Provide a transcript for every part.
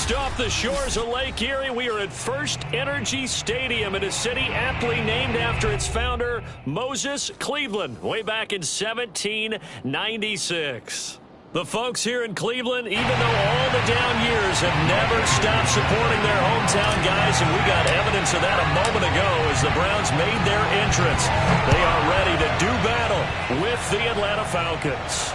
Just off the shores of Lake Erie, we are at First Energy Stadium in a city aptly named after its founder, Moses Cleveland, way back in 1796. The folks here in Cleveland, even though all the down years, have never stopped supporting their hometown guys, and we got evidence of that a moment ago as the Browns made their entrance. They are ready to do battle with the Atlanta Falcons.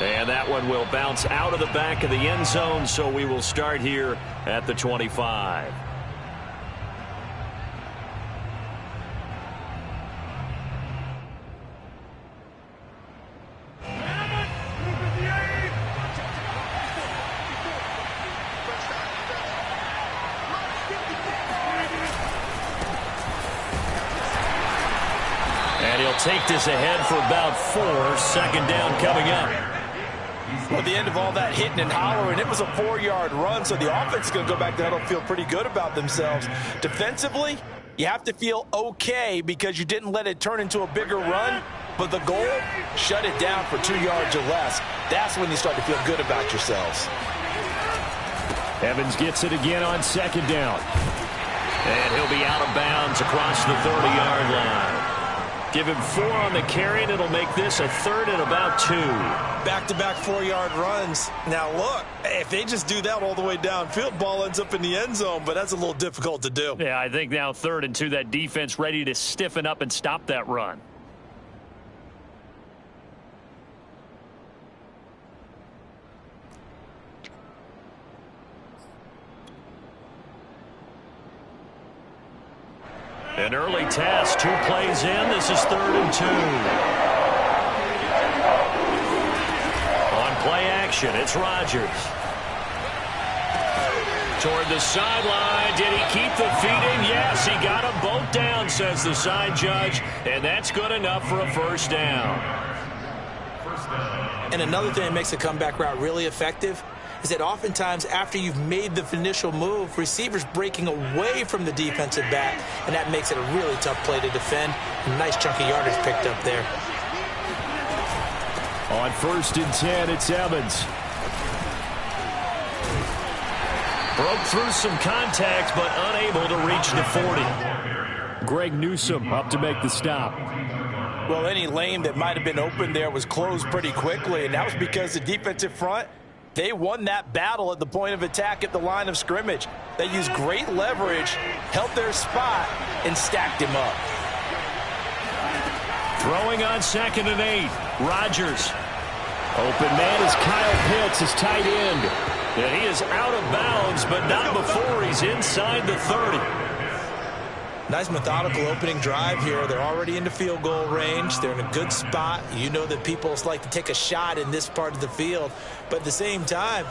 And that one will bounce out of the back of the end zone, so we will start here at the 25. And he'll take this ahead for about 4. Second down coming up. Well, at the end of all that hitting and hollering, it was a 4-yard run, so the offense is going to go back to huddle and feel pretty good about themselves. Defensively, you have to feel okay because you didn't let it turn into a bigger run, but the goal, shut it down for 2 yards or less. That's when you start to feel good about yourselves. Evans gets it again on second down. And he'll be out of bounds across the 30-yard line. Give him 4 on the carry, and it'll make this a 3rd and about 2. Back-to-back 4-yard runs. Now, look, if they just do that all the way downfield, ball ends up in the end zone, but that's a little difficult to do. Yeah, I think now 3rd and 2, that defense ready to stiffen up and stop that run. An early test, 2 plays in. This is 3rd and 2. On play action, it's Rodgers. Toward the sideline. Did he keep the feet in? Yes, he got them both down, says the side judge. And that's good enough for a first down. And another thing that makes a comeback route really effective is that oftentimes after you've made the initial move, receivers breaking away from the defensive back, and that makes it a really tough play to defend. A nice chunk of yardage picked up there. On 1st and 10, it's Evans. Broke through some contact, but unable to reach the 40. Greg Newsome up to make the stop. Well, any lane that might have been open there was closed pretty quickly, and that was because the defensive front, they won that battle at the point of attack at the line of scrimmage. They used great leverage, held their spot, and stacked him up. Throwing on 2nd and 8. Rodgers. Open man is Kyle Pitts, his tight end. And he is out of bounds, but not before he's inside the 30. Nice methodical opening drive here. They're already into field goal range. They're in a good spot. You know that people like to take a shot in this part of the field. But at the same time,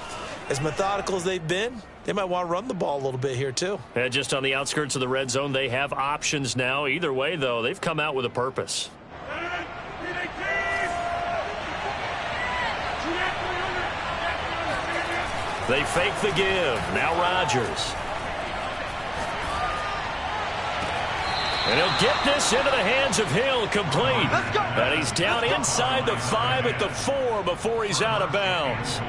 as methodical as they've been, they might want to run the ball a little bit here too. And just on the outskirts of the red zone, they have options now. Either way, though, they've come out with a purpose. They fake the give. Now Rodgers. And he'll get this into the hands of Hill, complete. And he's down inside the 5 at the 4 before he's out of bounds.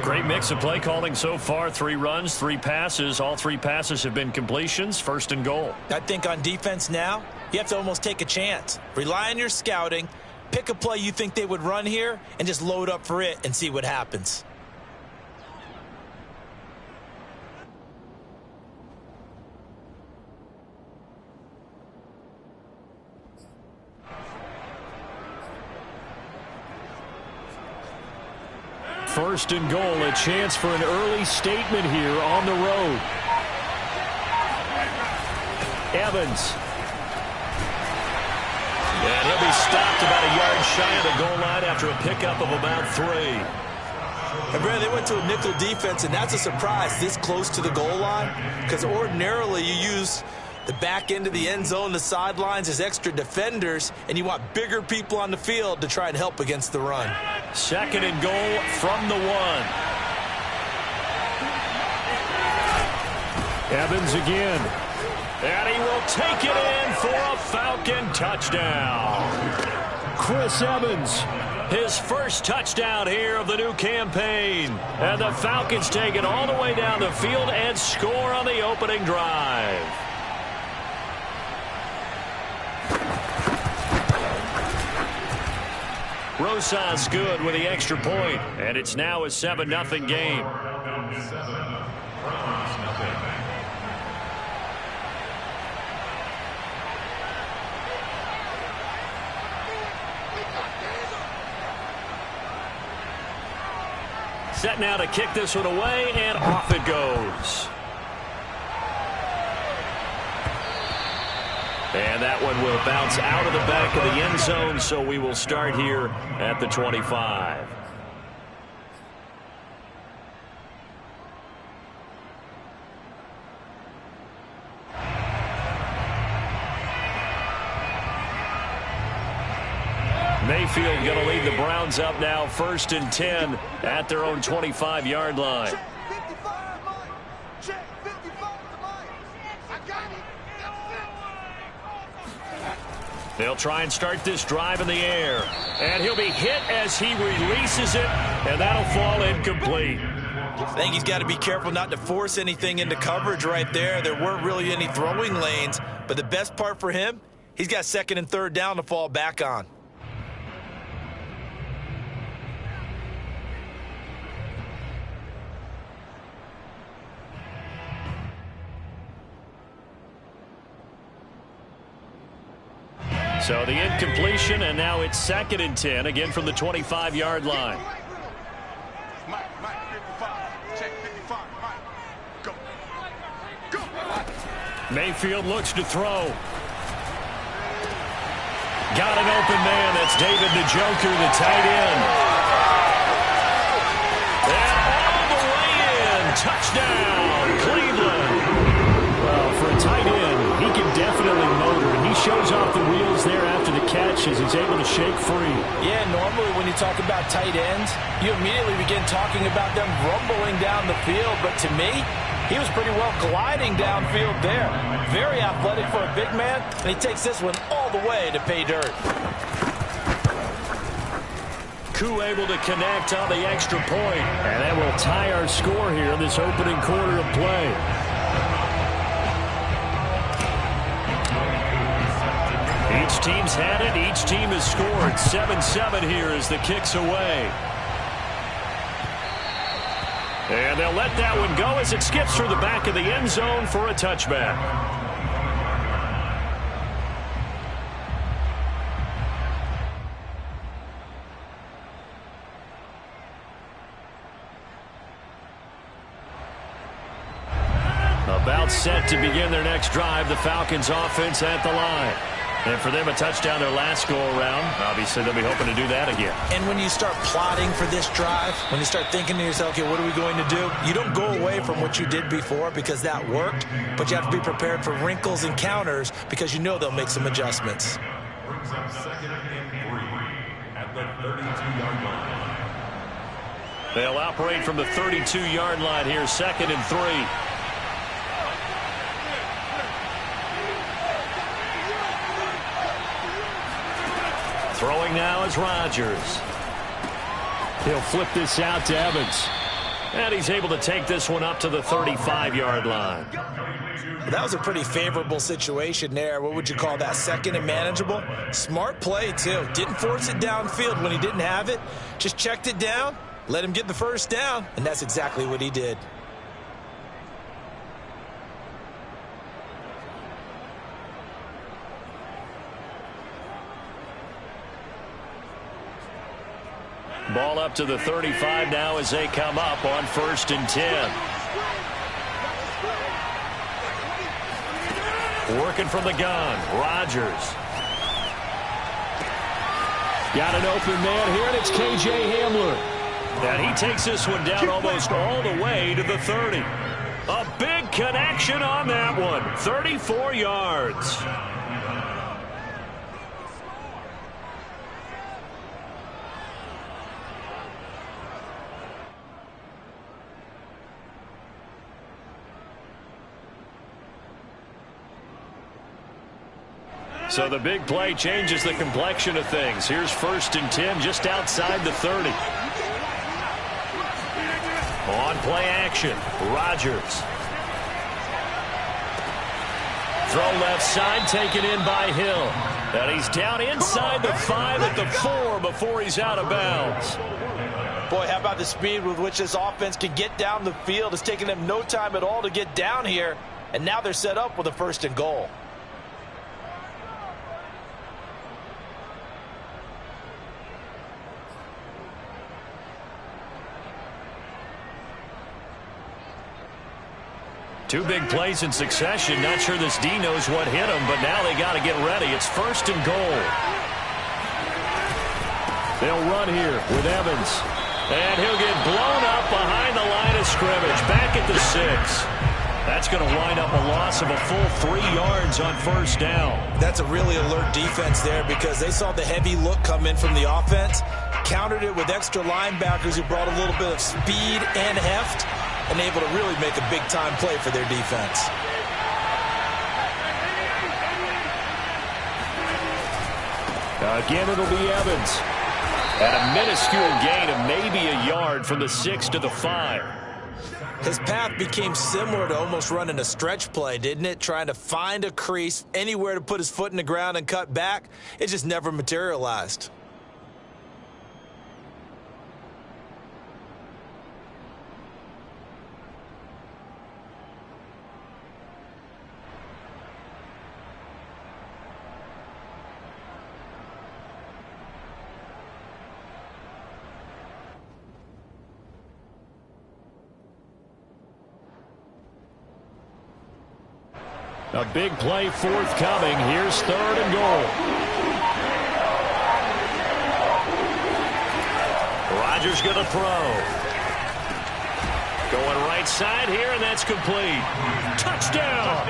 Great mix of play calling so far. 3 runs, 3 passes. All 3 passes have been completions. 1st and goal. I think on defense now, you have to almost take a chance. Rely on your scouting. Pick a play you think they would run here and just load up for it and see what happens. First and goal, a chance for an early statement here on the road. Evans. And he'll be stopped about a yard shy of the goal line after a pickup of about 3. And Brad, they went to a nickel defense, and that's a surprise this close to the goal line, because ordinarily you use the back end of the end zone, the sidelines as extra defenders, and you want bigger people on the field to try and help against the run. 2nd and goal from the 1. Evans again. And he will take it in for a Falcon touchdown. Chris Evans. His first touchdown here of the new campaign. And the Falcons take it all the way down the field and score on the opening drive. Rosas good with the extra point, and it's now a 7-0 game. Set now to kick this one away, and off it goes. And that one will bounce out of the back of the end zone, so we will start here at the 25. Mayfield going to lead the Browns up now, 1st and 10 at their own 25-yard line. They'll try and start this drive in the air. And he'll be hit as he releases it, and that'll fall incomplete. I think he's got to be careful not to force anything into coverage right there. There weren't really any throwing lanes, but the best part for him, he's got 2nd and 3rd down to fall back on. So the incompletion, and now it's 2nd and 10, again from the 25-yard line. Mayfield looks to throw. Got an open man. That's David Njoku, the tight end. And all the way in. Touchdown, Cleveland. Well, for a tight end, he can definitely motor, and he shows off the wheels there after the catch as he's able to shake free. Yeah, normally when you talk about tight ends, you immediately begin talking about them rumbling down the field, but to me, he was pretty well gliding downfield there. Very athletic for a big man, and he takes this one all the way to pay dirt. Koo able to connect on the extra point, and that will tie our score here in this opening quarter of play. Each team's had it. Each team has scored. 7-7 here as the kick's away. And they'll let that one go as it skips through the back of the end zone for a touchback. About set to begin their next drive. The Falcons offense at the line. And for them, a touchdown their last go-around. Obviously, they'll be hoping to do that again. And when you start plotting for this drive, when you start thinking to yourself, okay, what are we going to do? You don't go away from what you did before because that worked, but you have to be prepared for wrinkles and counters because you know they'll make some adjustments. Brings up 2nd and 3 at the 32-yard line. They'll operate from the 32-yard line here, 2nd and 3. Throwing now is Rodgers. He'll flip this out to Evans. And he's able to take this one up to the 35-yard line. That was a pretty favorable situation there. What would you call that? 2nd and manageable? Smart play, too. Didn't force it downfield when he didn't have it. Just checked it down, let him get the first down, and that's exactly what he did. Ball up to the 35 now as they come up on 1st and 10. Working from the gun, Rodgers. Got an open man here, and it's K.J. Hamler. And he takes this one down almost all the way to the 30. A big connection on that one, 34 yards. So the big play changes the complexion of things. Here's 1st and 10 just outside the 30. On play action, Rodgers. Throw left side, taken in by Hill. And he's down inside the 5 at the 4 before he's out of bounds. Boy, how about the speed with which this offense can get down the field? It's taken them no time at all to get down here. And now they're set up with a 1st and goal. Two big plays in succession. Not sure this D knows what hit him, but now they got to get ready. It's 1st and goal. They'll run here with Evans. And he'll get blown up behind the line of scrimmage. Back at the 6. That's going to wind up a loss of a full 3 yards on 1st down. That's a really alert defense there because they saw the heavy look come in from the offense, countered it with extra linebackers who brought a little bit of speed and heft, and able to really make a big-time play for their defense. Again, it'll be Evans. At a minuscule gain of maybe a yard from the 6 to the 5. His path became similar to almost running a stretch play, didn't it? Trying to find a crease, anywhere to put his foot in the ground and cut back. It just never materialized. A big play forthcoming. Here's 3rd and goal. Rodgers going to throw. Going right side here, and that's complete. Touchdown!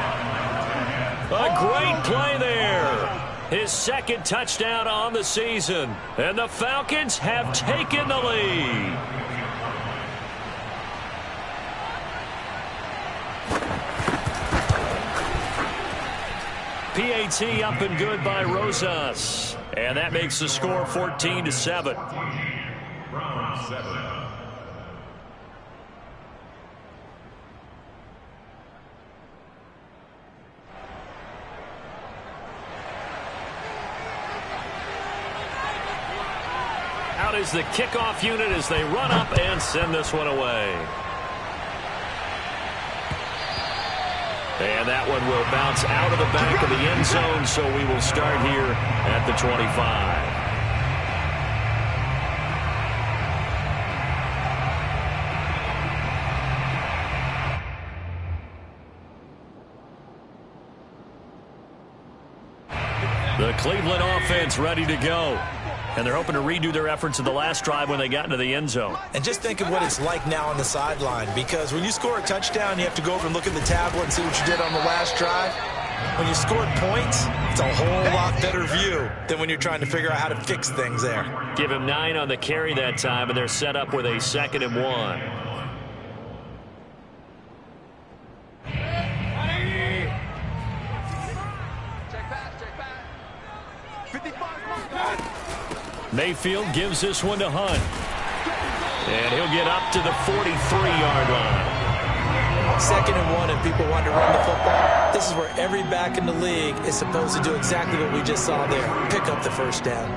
A great play there. His 2nd touchdown on the season. And the Falcons have taken the lead. PAT up and good by Rosas. And that makes the score 14-7. Round 7. Out is the kickoff unit as they run up and send this one away. And that one will bounce out of the back of the end zone, so we will start here at the 25. The Cleveland offense ready to go. And they're hoping to redo their efforts in the last drive when they got into the end zone. And just think of what it's like now on the sideline, because when you score a touchdown, you have to go over and look at the tablet and see what you did on the last drive. When you scored points, it's a whole lot better view than when you're trying to figure out how to fix things there. Give him 9 on the carry that time, and they're set up with a 2nd and 1. Mayfield gives this one to Hunt. And he'll get up to the 43-yard line. 2nd and 1, if people want to run the football, this is where every back in the league is supposed to do exactly what we just saw there. Pick up the 1st down.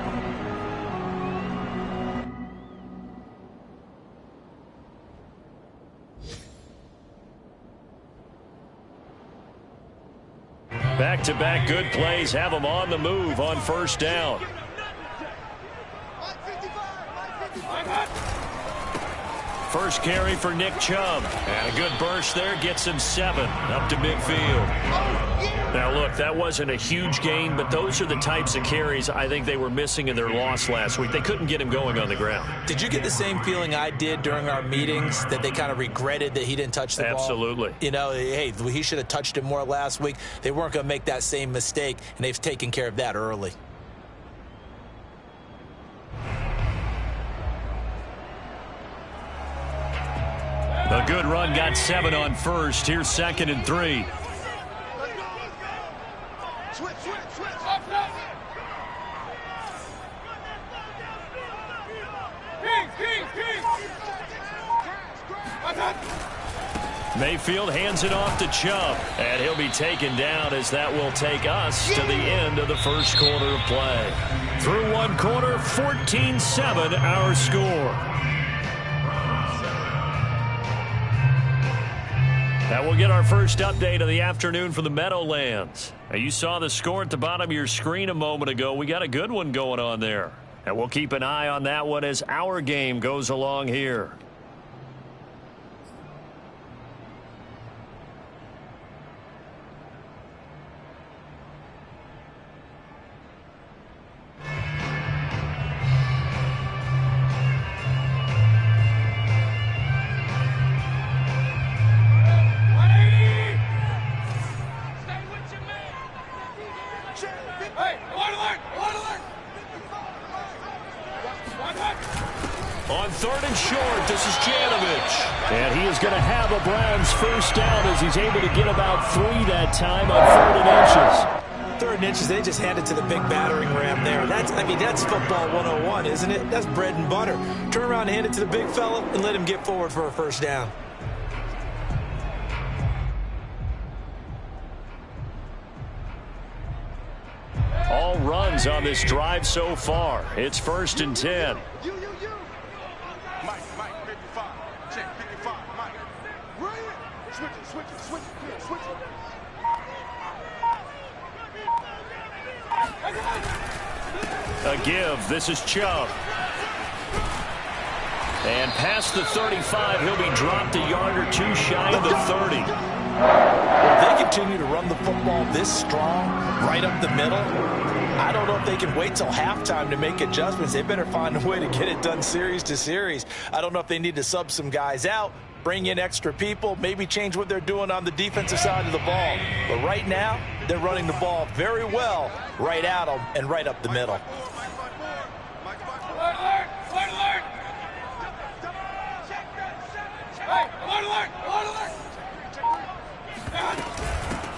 Back-to-back good plays have them on the move on 1st down. First carry for Nick Chubb. And a good burst there gets him 7 up to midfield. Now, look, that wasn't a huge gain, but those are the types of carries I think they were missing in their loss last week. They couldn't get him going on the ground. Did you get the same feeling I did during our meetings, that they kind of regretted that he didn't touch the ball? Absolutely. You know, hey, he should have touched it more last week. They weren't going to make that same mistake, and they've taken care of that early. A good run got 7 on 1st. Here's 2nd and 3. Mayfield hands it off to Chubb, and he'll be taken down as that will take us to the end of the first quarter of play. Through one quarter, 14-7 our score. Now we'll get our first update of the afternoon from the Meadowlands. Now you saw the score at the bottom of your screen a moment ago. We got a good one going on there. And we'll keep an eye on that one as our game goes along here. On third and short, this is Janovich. And he is going to have a Browns first down as he's able to get about 3 that time on 3rd and inches. 3rd and inches, they just hand it to the big battering ram there. That's football 101, isn't it? That's bread and butter. Turn around and hand it to the big fella and let him get forward for a first down. All runs on this drive so far. It's 1st and 10. Mike, 55. Check, 55, Mike. Right. Switch it. A give. This is Chubb. And past the 35, he'll be dropped a yard or 2 shy of the 30. If they continue to run the football this strong, right up the middle, I don't know if they can wait till halftime to make adjustments. They better find a way to get it done series to series. I don't know if they need to sub some guys out, bring in extra people, maybe change what they're doing on the defensive side of the ball. But right now, they're running the ball very well right at them and right up the middle.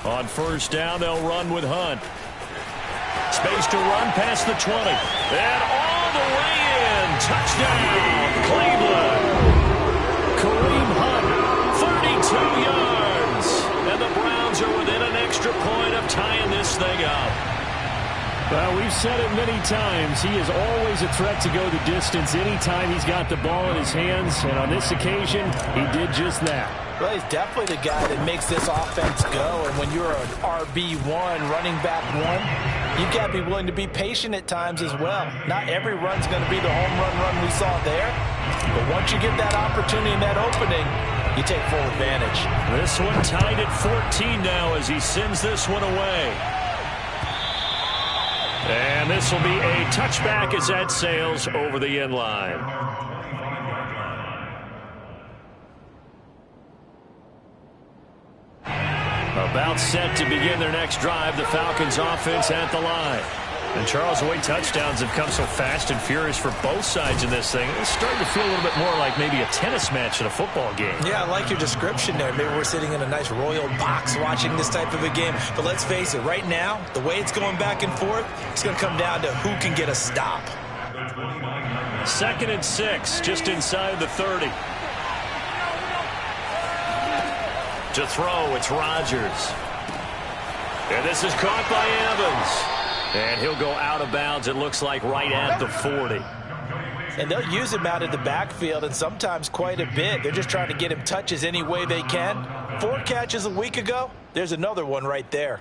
On first down, they'll run with Hunt. Space to run past the 20. And all the way in. Touchdown, Cleveland. Kareem Hunt, 32 yards. And the Browns are within an extra point of tying this thing up. Well, we've said it many times. He is always a threat to go the distance anytime he's got the ball in his hands. And on this occasion, he did just that. Well, he's definitely the guy that makes this offense go. And when you're an RB1, running back one, you've got to be willing to be patient at times as well. Not every run's going to be the home run we saw there. But once you get that opportunity and that opening, you take full advantage. This one tied at 14 now as he sends this one away. And this will be a touchback as that sails over the end line. About set to begin their next drive, the Falcons offense at the line. And Charles, the way touchdowns have come so fast and furious for both sides in this thing, it's starting to feel a little bit more like maybe a tennis match in a football game. Yeah, I like your description there. Maybe we're sitting in a nice royal box watching this type of a game. But let's face it, right now, the way it's going back and forth, it's going to come down to who can get a stop. 2nd and 6, just inside the 30. To throw, it's Rodgers. And this is caught by Evans. And he'll go out of bounds, it looks like, right at the 40. And they'll use him out of the backfield, and sometimes quite a bit. They're just trying to get him touches any way they can. 4 catches a week ago. There's another one right there.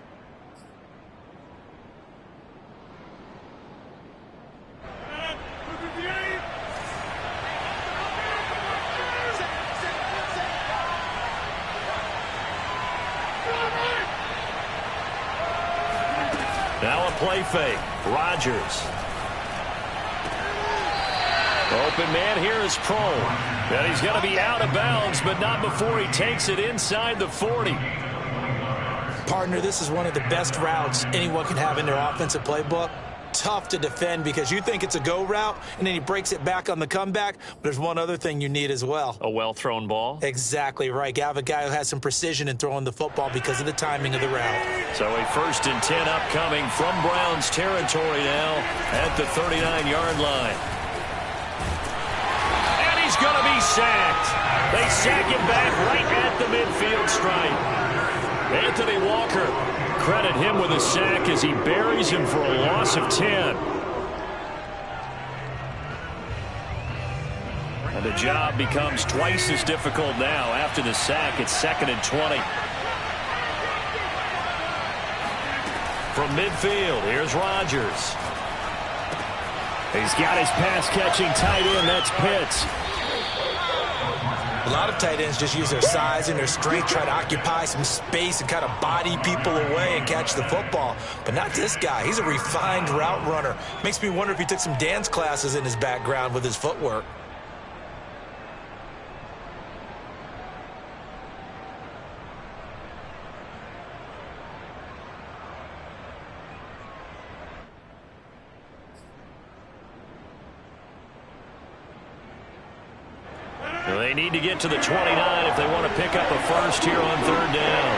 Now a play fake. Rodgers. Open man here is prone. And he's going to be out of bounds, but not before he takes it inside the 40. Partner, this is one of the best routes anyone can have in their offensive playbook. Tough to defend because you think it's a go route, and then he breaks it back on the comeback. But there's one other thing you need as well. A well-thrown ball. Exactly right. You have a guy who has some precision in throwing the football because of the timing of the route. So a 1st and 10 upcoming from Browns territory now at the 39-yard line. And he's going to be sacked. They sack him back right at the midfield stripe. Anthony Walker, credit him with a sack as he buries him for a loss of 10. And the job becomes twice as difficult now after the sack. It's 2nd and 20. From midfield, here's Rodgers. He's got his pass-catching tight end. That's Pitts. A lot of tight ends just use their size and their strength, try to occupy some space and kind of body people away and catch the football. But not this guy. He's a refined route runner. Makes me wonder if he took some dance classes in his background with his footwork. They need to get to the 29 if they want to pick up a first here on 3rd down.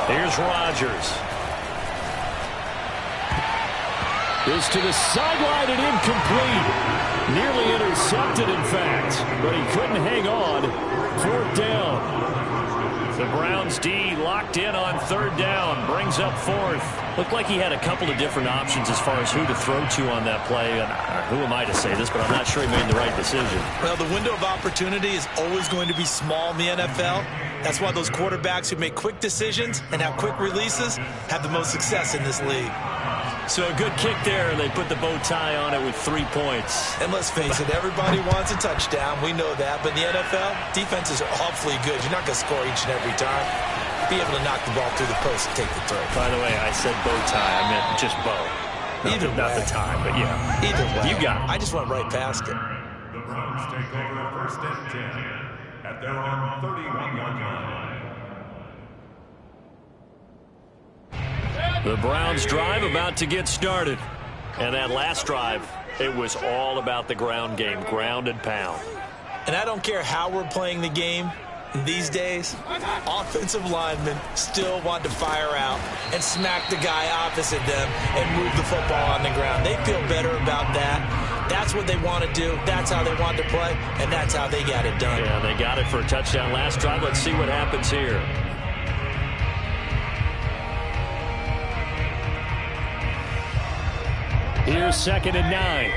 Here's Rodgers. Is to the sideline and incomplete. Nearly intercepted, in fact, but he couldn't hang on. 4th down. The Browns D locked in on 3rd down. Brings up 4th. Looked like he had a couple of different options as far as who to throw to on that play. And who am I to say this, but I'm not sure he made the right decision. Well, the window of opportunity is always going to be small in the NFL. That's why those quarterbacks who make quick decisions and have quick releases have the most success in this league. So a good kick there, and they put the bow tie on it with 3 points. And let's face it, everybody wants a touchdown. We know that. But in the NFL, defenses are awfully good. You're not going to score each and every time. Be able to knock the ball through the post and take the throw. By the way, I said bow tie. I meant just bow. Not the tie, but yeah. Either way. You got it. I just went right past it. The Browns take over 1st and 10 at their own 31-yard line. The Browns drive about to get started. And that last drive, it was all about the ground game, ground and pound. And I don't care how we're playing the game these days, offensive linemen still want to fire out and smack the guy opposite them and move the football on the ground. They feel better about that. That's what they want to do. That's how they want to play, and that's how they got it done. Yeah, they got it for a touchdown last drive. Let's see what happens here. Here's 2nd and 9.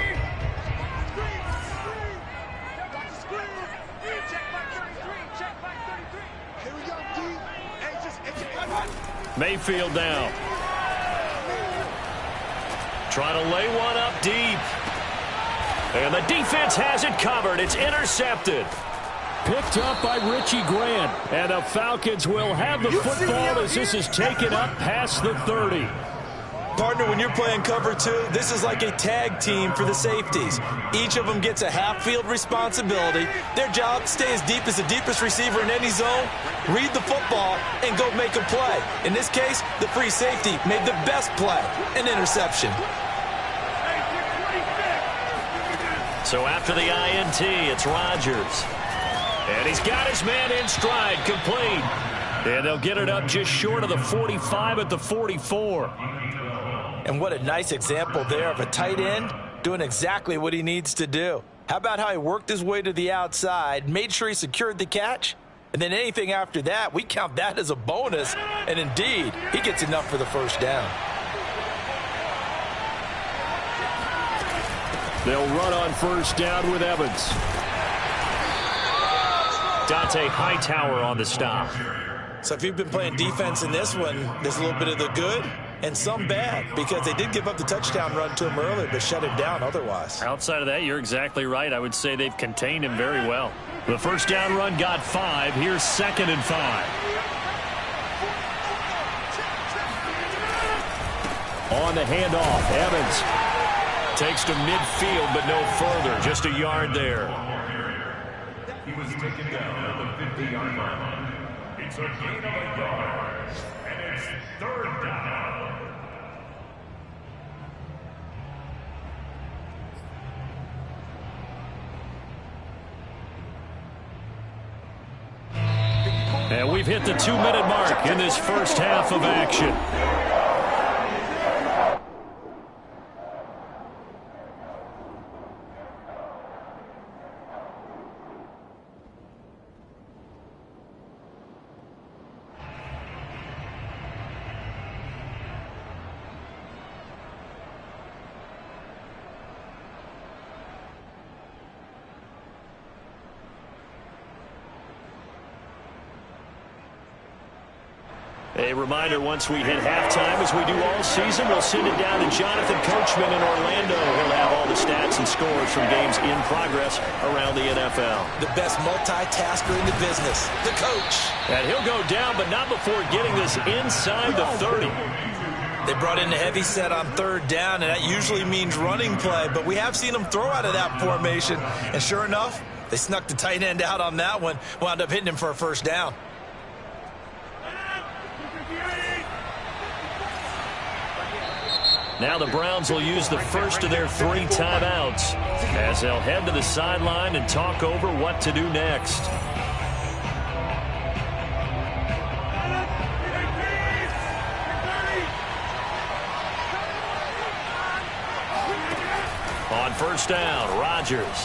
Mayfield now. Trying to lay one up deep. And the defense has it covered. It's intercepted. Picked up by Richie Grant. And the Falcons will have the football as this is taken up past the 30. Partner, when you're playing cover 2, this is like a tag team for the safeties. Each of them gets a half-field responsibility. Their job, stay as deep as the deepest receiver in any zone, read the football, and go make a play. In this case, the free safety made the best play, an interception. So after the INT, it's Rodgers. And he's got his man in stride, complete. And they'll get it up just short of the 45 at the 44. And what a nice example there of a tight end doing exactly what he needs to do. How about how he worked his way to the outside, made sure he secured the catch, and then anything after that, we count that as a bonus. And indeed, he gets enough for the 1st down. They'll run on 1st down with Evans. Dante Hightower on the stop. So if you've been playing defense in this one, there's a little bit of the good and some bad, because they did give up the touchdown run to him earlier, but shut him down otherwise. Outside of that, you're exactly right. I would say they've contained him very well. The 1st down run got 5. Here's 2nd and 5. On the handoff, Evans. Takes to midfield, but no further. Just a yard there. He was taken down at the 50-yard line. It's a gain of a yard, and it's 3rd down. And we've hit the 2-minute mark in this first half of action. A reminder, once we hit halftime, as we do all season, we'll send it down to Jonathan Coachman in Orlando. He'll have all the stats and scores from games in progress around the NFL. The best multitasker in the business, the coach. And he'll go down, but not before getting this inside the 30. They brought in the heavy set on third down, and that usually means running play, but we have seen them throw out of that formation. And sure enough, they snuck the tight end out on that one, wound up hitting him for a first down. Now the Browns will use the first of their 3 timeouts as they'll head to the sideline and talk over what to do next. On first down, Rodgers.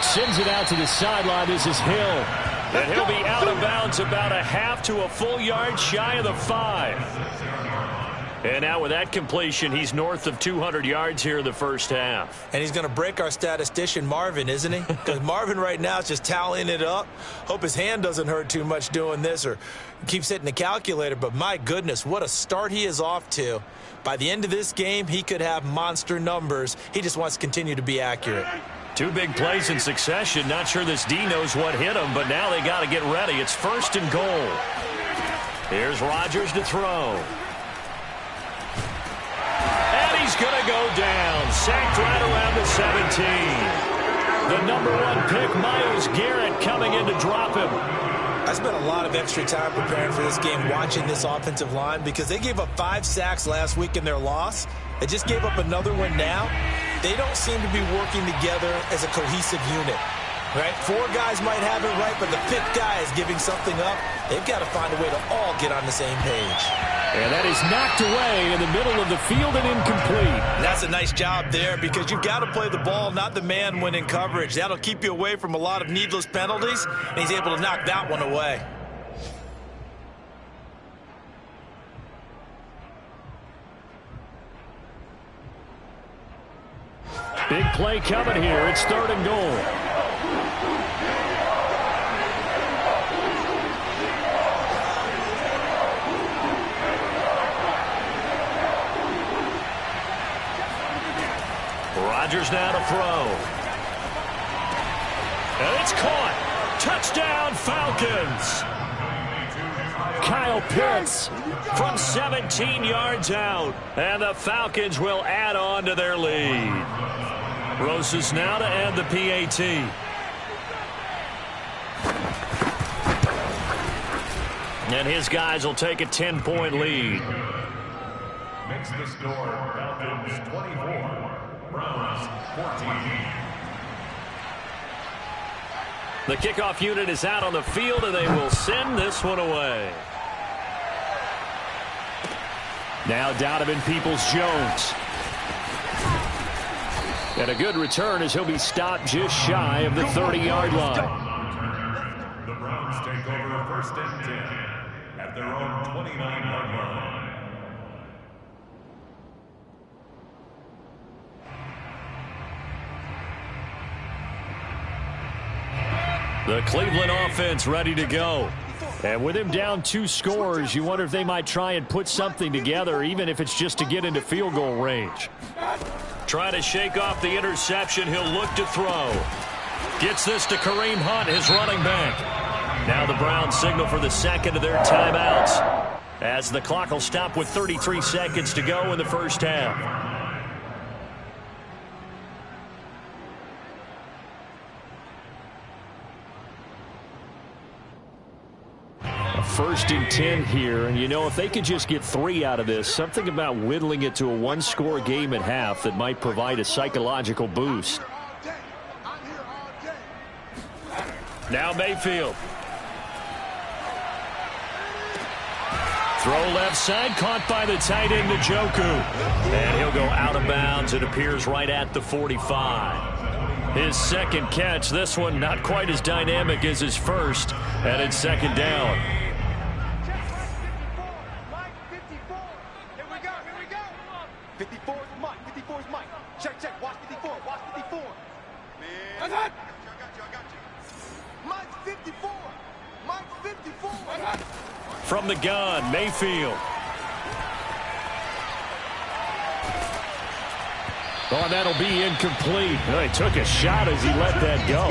Sends it out to the sideline. This is Hill. And he'll be out of bounds about a half to a full yard shy of the 5. And now with that completion, he's north of 200 yards here in the first half. And he's going to break our statistician, Marvin, isn't he? Because Marvin right now is just tallying it up. Hope his hand doesn't hurt too much doing this or keeps hitting the calculator. But my goodness, what a start he is off to. By the end of this game, he could have monster numbers. He just wants to continue to be accurate. 2 big plays in succession. Not sure this D knows what hit him, but now they got to get ready. It's first and goal. Here's Rodgers to throw. And he's going to go down. Sacked right around the 17. The number 1 pick, Myles Garrett, coming in to drop him. I spent a lot of extra time preparing for this game, watching this offensive line, because they gave up 5 sacks last week in their loss. They just gave up another one now. They don't seem to be working together as a cohesive unit. Right? 4 guys might have it right, but the 5th guy is giving something up. They've got to find a way to all get on the same page. And that is knocked away in the middle of the field and incomplete. That's a nice job there, because you've got to play the ball, not the man when in coverage. That'll keep you away from a lot of needless penalties, and he's able to knock that one away. Big play coming here. It's third and goal. Rodgers now to throw. And it's caught. Touchdown, Falcons. Kyle Pitts from 17 yards out. And the Falcons will add on to their lead. Rosas now to add the PAT. And his guys will take a 10-point lead. Makes the score Falcons 24, Browns 14. The kickoff unit is out on the field, and they will send this one away. Now Donovan Peoples-Jones. And a good return as he'll be stopped just shy of the 30-yard line. The Browns take over first and 10 at their own 29-yard line. The Cleveland offense ready to go. And with him down 2 scores, you wonder if they might try and put something together, even if it's just to get into field goal range. Trying to shake off the interception. He'll look to throw. Gets this to Kareem Hunt, his running back. Now the Browns signal for the second of their timeouts, as the clock will stop with 33 seconds to go in the first half. First and 10 here, and you know, if they could just get 3 out of this, something about whittling it to a 1-score game at half that might provide a psychological boost. Now Mayfield. Throw left side, caught by the tight end Njoku. And he'll go out of bounds. It appears right at the 45. His second catch, this one not quite as dynamic as his first, and it's second down. 54 is Mike. 54 is Mike. Check, check. Watch 54. Watch 54. Man. I got you. Mike's 54. Mike 54. From the gun, Mayfield. Oh, and that'll be incomplete. Oh, he took a shot as he let that go.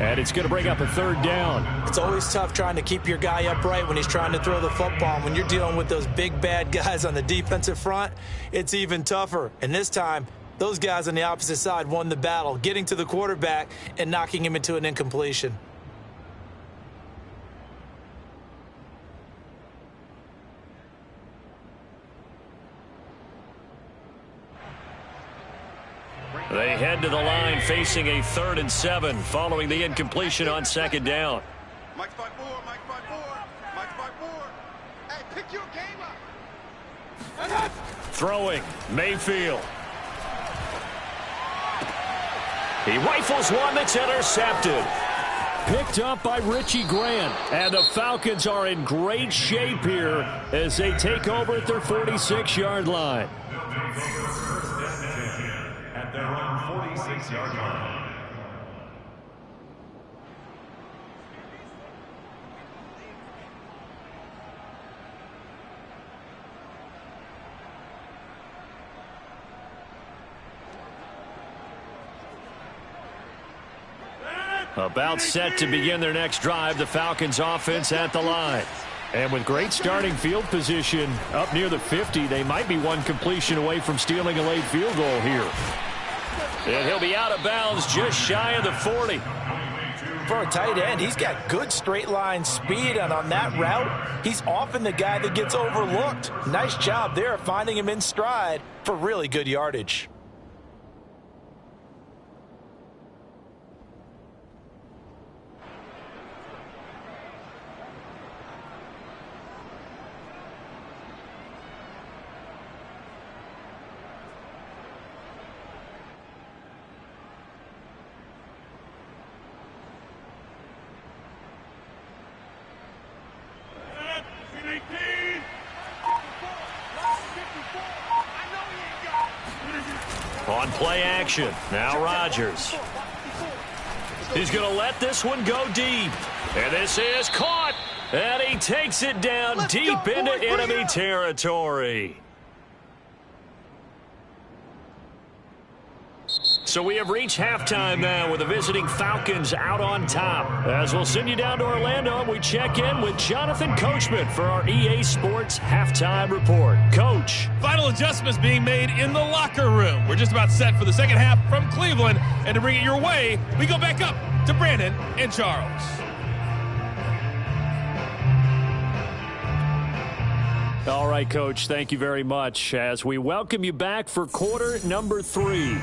And it's going to bring up a third down. It's always tough trying to keep your guy upright when he's trying to throw the football. When you're dealing with those big, bad guys on the defensive front, it's even tougher. And this time, those guys on the opposite side won the battle, getting to the quarterback and knocking him into an incompletion. They head to the line facing a 3rd and 7 following the incompletion on 2nd down. Mike's 5-4, Mike's 5-4, Mike's 5-4. Hey, pick your game up. Throwing, Mayfield. He rifles one that's intercepted. Picked up by Richie Grant. And the Falcons are in great shape here as they take over at their 46-yard line. At their own 46-yard line. About set to begin their next drive, the Falcons offense at the line. And with great starting field position up near the 50, they might be one completion away from stealing a late field goal here. And he'll be out of bounds just shy of the 40. For a tight end, he's got good straight line speed, and on that route, he's often the guy that gets overlooked. Nice job there of finding him in stride for really good yardage. On play action, now Rodgers. He's going to let this one go deep. And this is caught. And he takes it down deep into enemy territory. So we have reached halftime now with the visiting Falcons out on top. As we'll send you down to Orlando, we check in with Jonathan Coachman for our EA Sports Halftime Report. Coach. Final adjustments being made in the locker room. We're just about set for the second half from Cleveland. And to bring it your way, we go back up to Brandon and Charles. All right, Coach, thank you very much as we welcome you back for quarter number 3.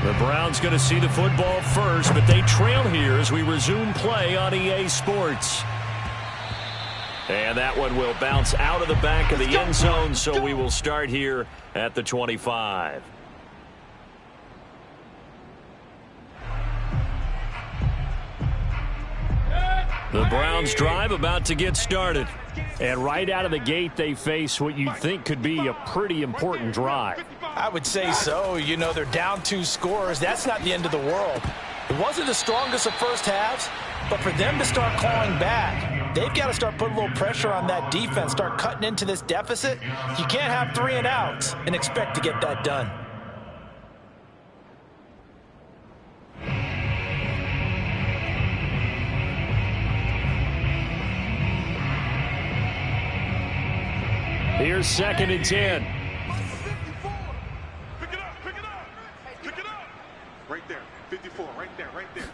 The Browns going to see the football first, but they trail here as we resume play on EA Sports. And that one will bounce out of the back of the end zone, so we will start here at the 25. The Browns drive about to get started. And right out of the gate, they face what you'd think could be a pretty important drive. I would say so. You know, they're down 2 scores. That's not the end of the world. It wasn't the strongest of first halves, but for them to start clawing back, they've got to start putting a little pressure on that defense, start cutting into this deficit. You can't have 3 and outs and expect to get that done. Here's 2nd and 10. Pick it up, pick it up, pick it up. Right there, 54, right there, right there.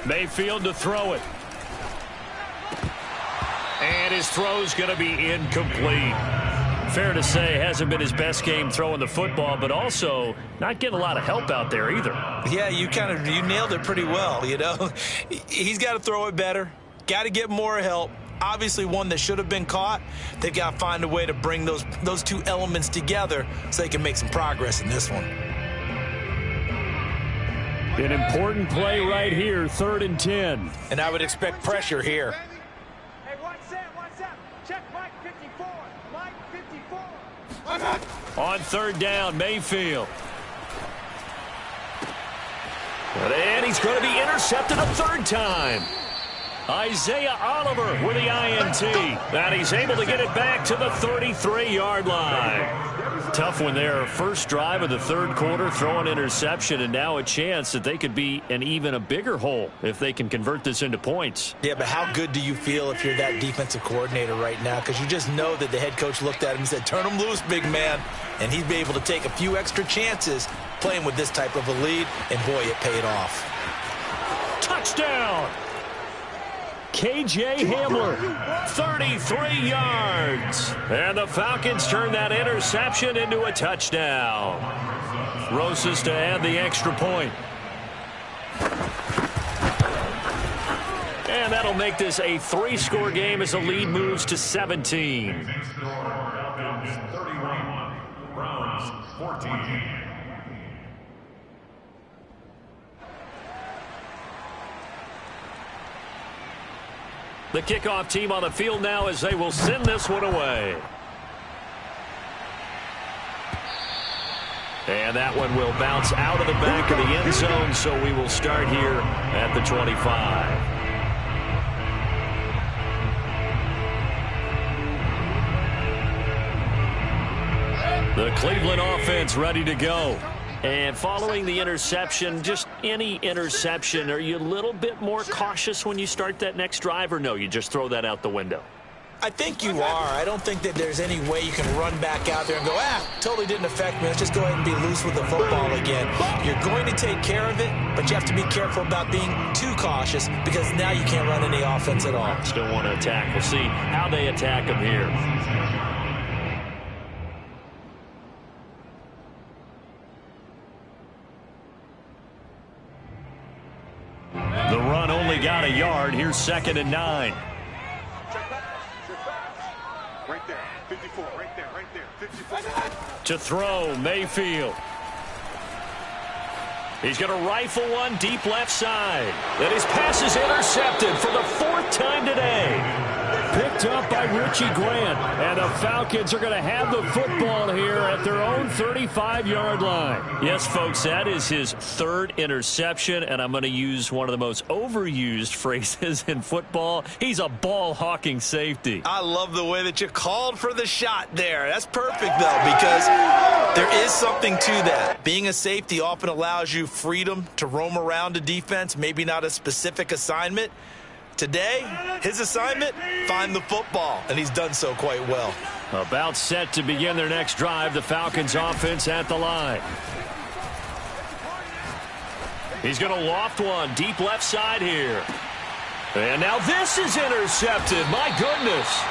Mayfield to throw it. And his throw's going to be incomplete. Fair to say, hasn't been his best game throwing the football, but also not getting a lot of help out there either. Yeah, you nailed it pretty well, you know. He's got to throw it better, got to get more help. Obviously one that should have been caught. They've got to find a way to bring those 2 elements together so they can make some progress in this one. An important play right here, 3rd and 10. And I would expect pressure here. Hey, watch that. Check Mike 54. Mike 54. On 3rd down, Mayfield. And he's going to be intercepted a third time. Isaiah Oliver with the INT. And he's able to get it back to the 33-yard line. Tough one there. First drive of the third quarter, throw an interception, and now a chance that they could be in even a bigger hole if they can convert this into points. Yeah, but how good do you feel if you're that defensive coordinator right now? Because you just know that the head coach looked at him and said, turn him loose, big man. And he'd be able to take a few extra chances playing with this type of a lead, and boy, it paid off. Touchdown! KJ Hamler, 33 yards. And the Falcons turn that interception into a touchdown. Rosas to add the extra point. And that'll make this a 3-score game as the lead moves to 17. Falcons 31, Browns 14. The kickoff team on the field now as they will send this one away. And that one will bounce out of the back of the end zone, so we will start here at the 25. The Cleveland offense ready to go. And following the interception, just any interception, are you a little bit more cautious when you start that next drive, or no, you just throw that out the window? I think you are. I don't think that there's any way you can run back out there and go, totally didn't affect me. Let's just go ahead and be loose with the football again. You're going to take care of it, but you have to be careful about being too cautious because now you can't run any offense at all. Still want to attack. We'll see how they attack him here. The run only got a yard. Here's 2nd and 9. Right there, 54, right there, 54. To throw, Mayfield. He's going to rifle one deep left side. And his pass is intercepted for the 4th time today. Picked up by Richie Grant. And the Falcons are going to have the football here at their own 35-yard line. Yes, folks, that is his 3rd interception. And I'm going to use one of the most overused phrases in football. He's a ball-hawking safety. I love the way that you called for the shot there. That's perfect, though, because there is something to that. Being a safety often allows you freedom to roam around a defense, maybe not a specific assignment. Today, his assignment, find the football, and he's done so quite well. About set to begin their next drive, the Falcons offense at the line. He's going to loft one deep left side here. And now this is intercepted. My goodness.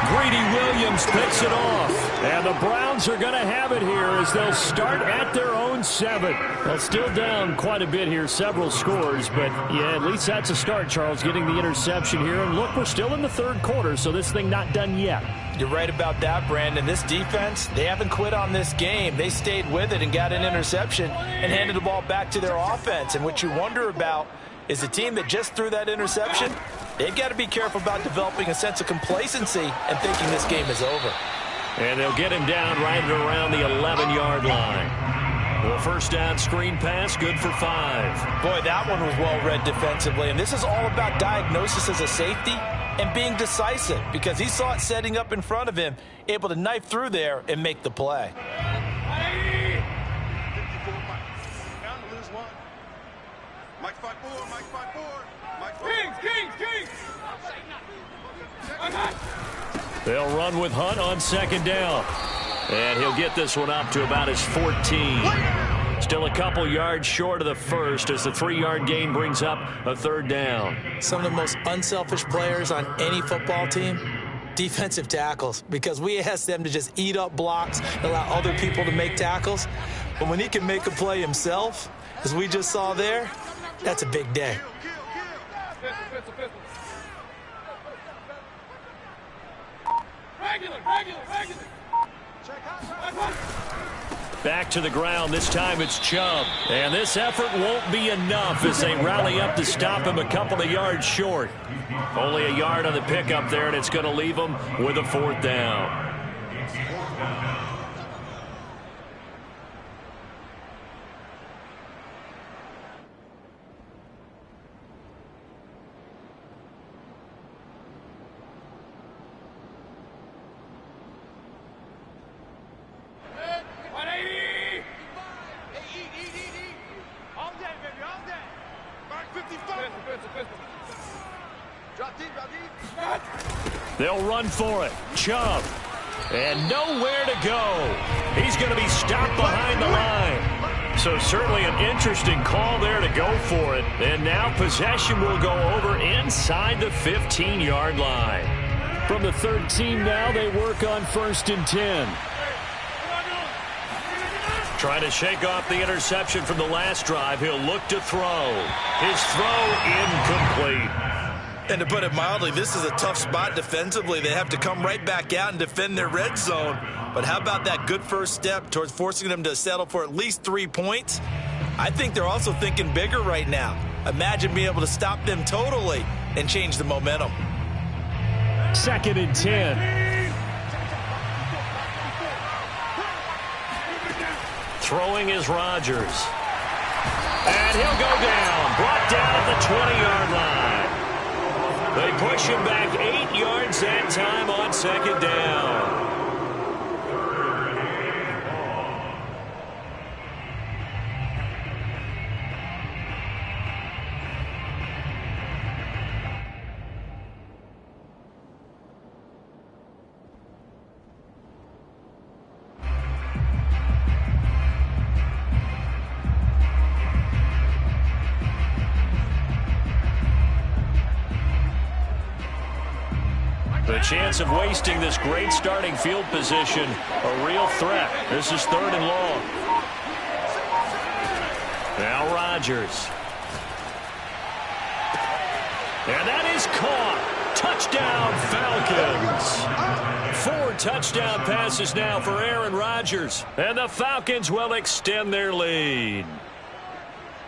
Greedy Williams picks it off. And the Browns are going to have it here as they'll start at their own 7. Well, still down quite a bit here, several scores. But, yeah, at least that's a start, Charles, getting the interception here. And, look, we're still in the 3rd quarter, so this thing not done yet. You're right about that, Brandon. This defense, they haven't quit on this game. They stayed with it and got an interception and handed the ball back to their offense. And what you wonder about is the team that just threw that interception, they've got to be careful about developing a sense of complacency and thinking this game is over. And they'll get him down right around the 11-yard line. Well, first down screen pass, good for 5. Boy, that one was well read defensively. And this is all about diagnosis as a safety and being decisive because he saw it setting up in front of him, able to knife through there and make the play. 54, Mike. Down to lose one. Mike 5-4, Mike 5-4. Mike 5-4. Kings. They'll run with Hunt on 2nd down. And he'll get this one up to about his 14. Still a couple yards short of the first as the 3-yard gain brings up a 3rd down. Some of the most unselfish players on any football team, defensive tackles, because we ask them to just eat up blocks and allow other people to make tackles. But when he can make a play himself, as we just saw there, that's a big day. Back to the ground. This time it's Chubb. And this effort won't be enough as they rally up to stop him a couple of yards short. Only a yard on the pickup there, and it's going to leave him with a 4th down. They'll run for it. Chubb. And nowhere to go. He's going to be stopped behind the line. So certainly an interesting call there to go for it. And now possession will go over inside the 15-yard line. From the 13 now, they work on 1st and 10. Trying to shake off the interception from the last drive. He'll look to throw. His throw incomplete. And to put it mildly, this is a tough spot defensively. They have to come right back out and defend their red zone. But how about that good first step towards forcing them to settle for at least 3 points? I think they're also thinking bigger right now. Imagine being able to stop them totally and change the momentum. 2nd and 10. Throwing is Rodgers. And he'll go down. Brought down at the 20-yard line. They push him back 8 yards that time on 2nd down. The chance of wasting this great starting field position, a real threat. This is 3rd and long. Now Rodgers. And that is caught. Touchdown, Falcons. 4 touchdown passes now for Aaron Rodgers. And the Falcons will extend their lead.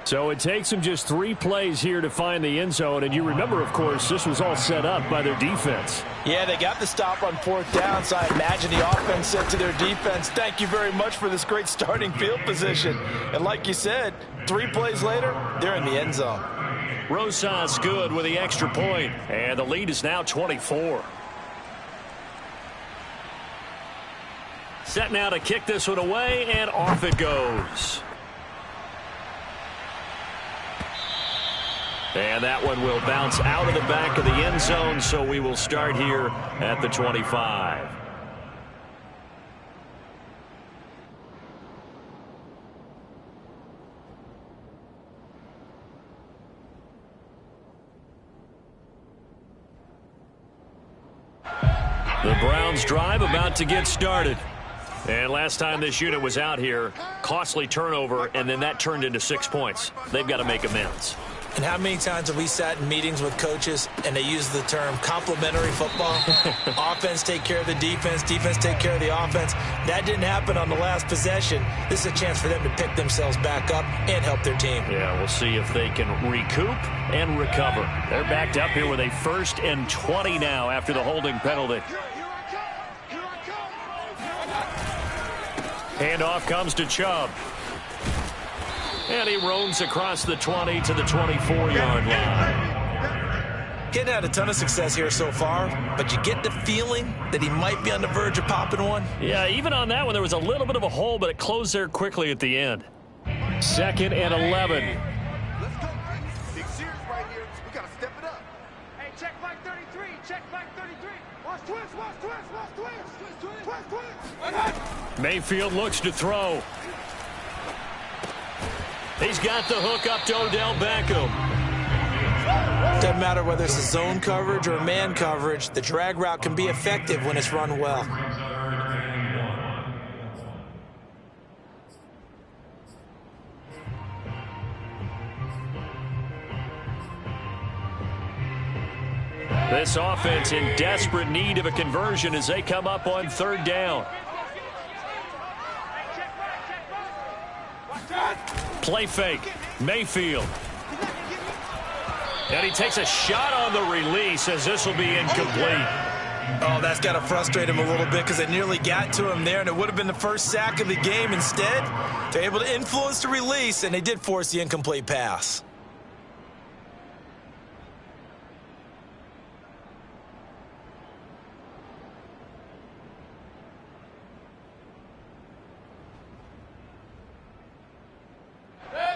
So it takes them just 3 plays here to find the end zone. And you remember, of course, this was all set up by their defense. Yeah, they got the stop on 4th down, so I imagine the offense said to their defense, thank you very much for this great starting field position. And like you said, 3 plays later, they're in the end zone. Rosas good with the extra point, and the lead is now 24. Set now to kick this one away, and off it goes. And that one will bounce out of the back of the end zone, so we will start here at the 25. The Browns drive about to get started. And last time this unit was out here, costly turnover, and then that turned into 6 points. They've got to make amends. And how many times have we sat in meetings with coaches and they use the term complementary football? Offense take care of the defense, defense take care of the offense. That didn't happen on the last possession. This is a chance for them to pick themselves back up and help their team. Yeah, we'll see if they can recoup and recover. They're backed up here with a 1st and 20 now after the holding penalty. Handoff comes to Chubb. And he roams across the 20 to the 24-yard line. Getting had a ton of success here so far, but you get the feeling that he might be on the verge of popping one. Yeah, even on that one, there was a little bit of a hole, but it closed there quickly at the end. 2nd and 11. Let's go. Big series right here. We got to step it up. Hey, check back 33. Check back 33. Watch twist. Watch twist. Watch twist. Twist, twist. Mayfield looks to throw. He's got the hook up to Odell Beckham. Doesn't matter whether it's a zone coverage or man coverage, the drag route can be effective when it's run well. This offense in desperate need of a conversion as they come up on 3rd down. Play fake. Mayfield. And he takes a shot on the release as this will be incomplete. Oh, that's got to frustrate him a little bit because they nearly got to him there, and it would have been the first sack of the game. Instead, they're able to influence the release, and they did force the incomplete pass.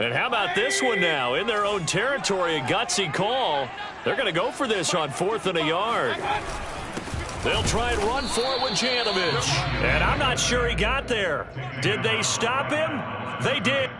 And how about this one now? In their own territory, a gutsy call. They're going to go for this on 4th and a yard. They'll try and run for it with Janovich. And I'm not sure he got there. Did they stop him? They did.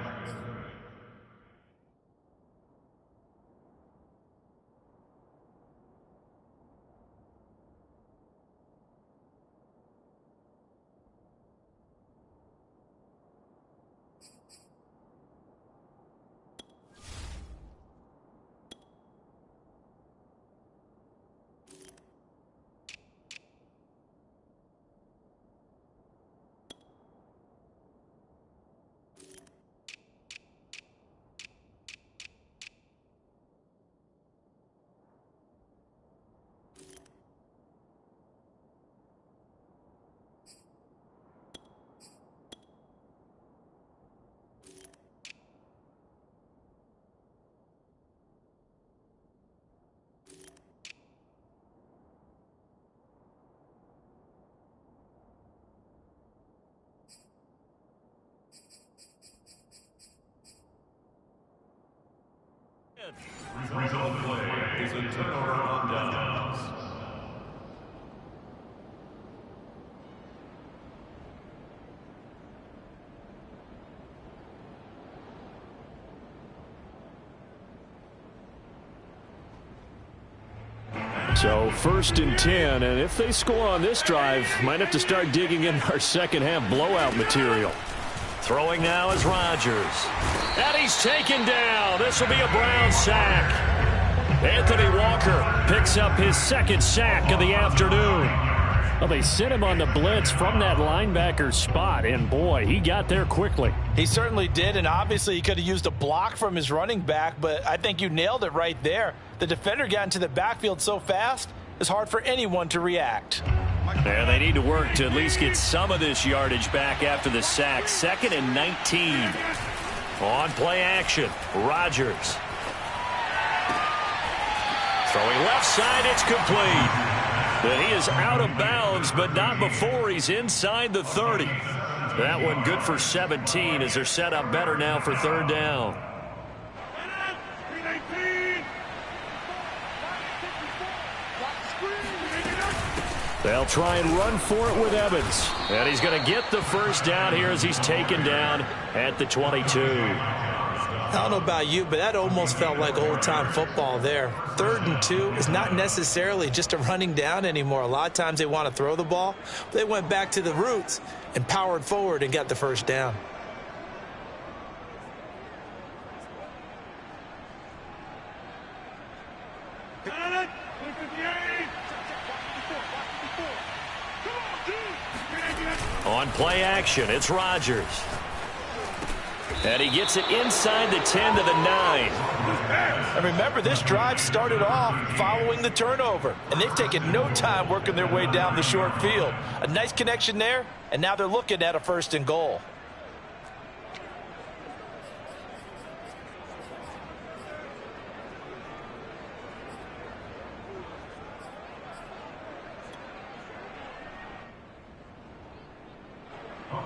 Result play is a turnover on downs. So 1st and 10, and if they score on this drive, might have to start digging in our second half blowout material. Throwing now is Rodgers. And he's taken down. This will be a Brown sack. Anthony Walker picks up his 2nd sack of the afternoon. Well, they sent him on the blitz from that linebacker spot, and boy, he got there quickly. He certainly did, and obviously he could have used a block from his running back, but I think you nailed it right there. The defender got into the backfield so fast, it's hard for anyone to react. And they need to work to at least get some of this yardage back after the sack. 2nd and 19. On play action, Rodgers. Throwing left side, it's complete. And he is out of bounds, but not before he's inside the 30. That one good for 17 as they're set up better now for 3rd down. They'll try and run for it with Evans. And he's going to get the 1st down here as he's taken down at the 22. I don't know about you, but that almost felt like old-time football there. 3rd and 2 is not necessarily just a running down anymore. A lot of times they want to throw the ball. They went back to the roots and powered forward and got the 1st down. On play action, it's Rodgers. And he gets it inside the 10 to the 9. And remember, this drive started off following the turnover, and they've taken no time working their way down the short field. A nice connection there, and now they're looking at a 1st and goal.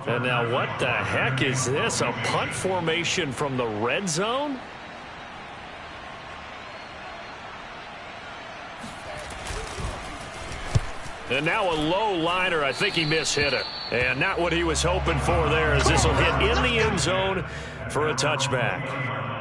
And now what the heck is this? A punt formation from the red zone? And now a low liner. I think he mishit it. And not what he was hoping for there, as this will hit in the end zone for a touchback.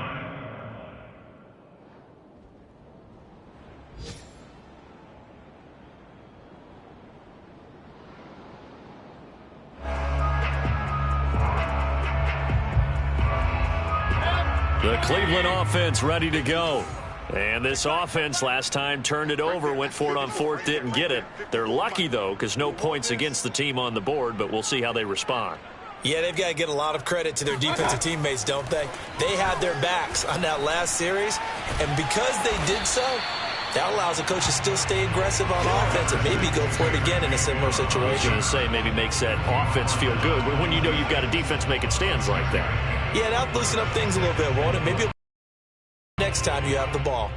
The Cleveland offense ready to go. And this offense last time turned it over, went for it on 4th, didn't get it. They're lucky, though, because no points against the team on the board, but we'll see how they respond. Yeah, they've got to get a lot of credit to their defensive teammates, don't they? They had their backs on that last series, and because they did so, that allows the coach to still stay aggressive on offense and maybe go for it again in a similar situation. I was going to say maybe makes that offense feel good, but when you know you've got a defense making stands like that. Yeah, that'll loosen up things a little bit, won't it? Maybe next time you have the ball.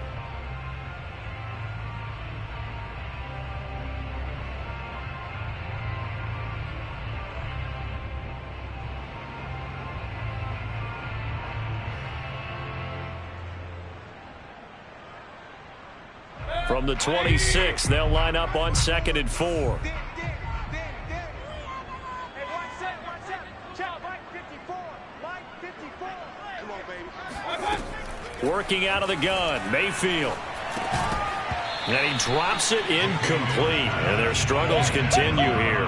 From the 26, they'll line up on 2nd and 4. Hey, 1 second. Check, Mike 54. Mike 54. Come on, baby. Working out of the gun, Mayfield. And he drops it incomplete. And their struggles continue here.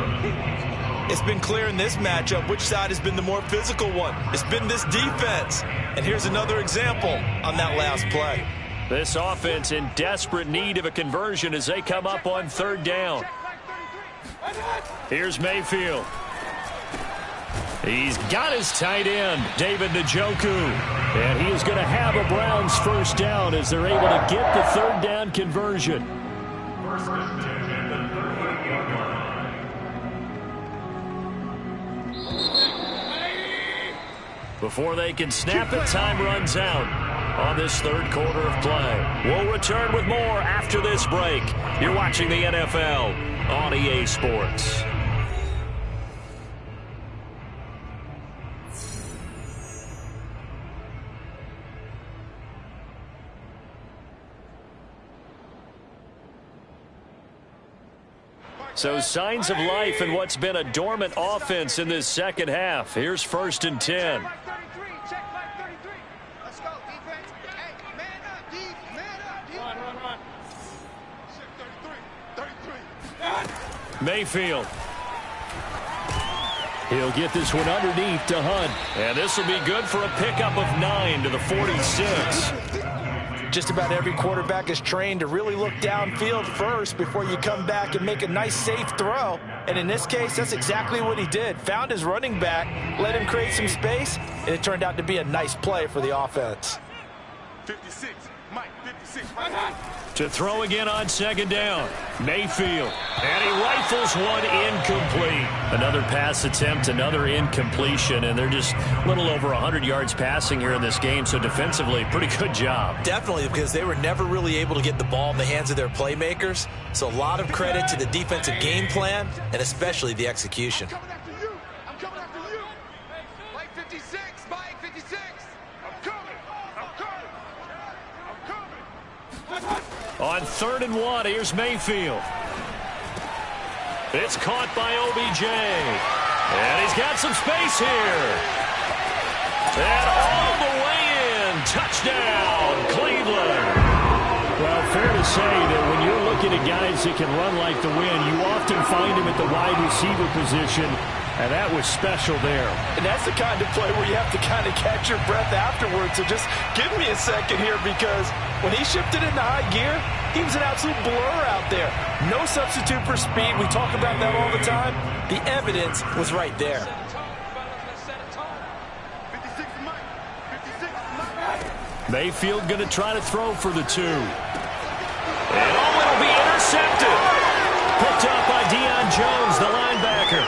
It's been clear in this matchup which side has been the more physical one. It's been this defense. And here's another example on that last play. This offense in desperate need of a conversion as they come up on 3rd down. Here's Mayfield. He's got his tight end, David Njoku. And he is going to have a Browns 1st down as they're able to get the 3rd down conversion. First and 10 at the 38-yard line. Before they can snap it, time runs out on this 3rd quarter of play. We'll return with more after this break. You're watching the NFL on EA Sports. So signs of life in what's been a dormant offense in this 2nd half. Here's 1st and 10. Mike 33. Check Mike 33. Let's go, defense. Hey, man up, D. Man up, D. Run. Shit, 33. Mayfield. He'll get this one underneath to Hunt. And this will be good for a pickup of 9 to the 46. Just about every quarterback is trained to really look downfield first before you come back and make a nice, safe throw. And in this case, that's exactly what he did. Found his running back, let him create some space, and it turned out to be a nice play for the offense. 56. Mike, 56. To throw again on 2nd down. Mayfield. And he rifles one incomplete. Another pass attempt, another incompletion, and they're just a little over 100 yards passing here in this game, so defensively, pretty good job. Definitely, because they were never really able to get the ball in the hands of their playmakers. So a lot of credit to the defensive game plan, and especially the execution. I'm coming after you. I'm coming after you. Mike 56. Mike 56. I'm coming. On 3rd and 1, here's Mayfield. It's caught by OBJ. And he's got some space here. And all the way in. Touchdown, Cleveland. Well, fair to say that when you're looking at guys that can run like the wind, you often find them at the wide receiver position, and that was special there. And that's the kind of play where you have to kind of catch your breath afterwards. So just give me a second here, because when he shifted into high gear, he was an absolute blur out there. No substitute for speed. We talk about that all the time. The evidence was right there. 56 Mike. 56 Mike. Mayfield going to try to throw for the 2. And it'll be intercepted. Picked up by Deion Jones, the linebacker.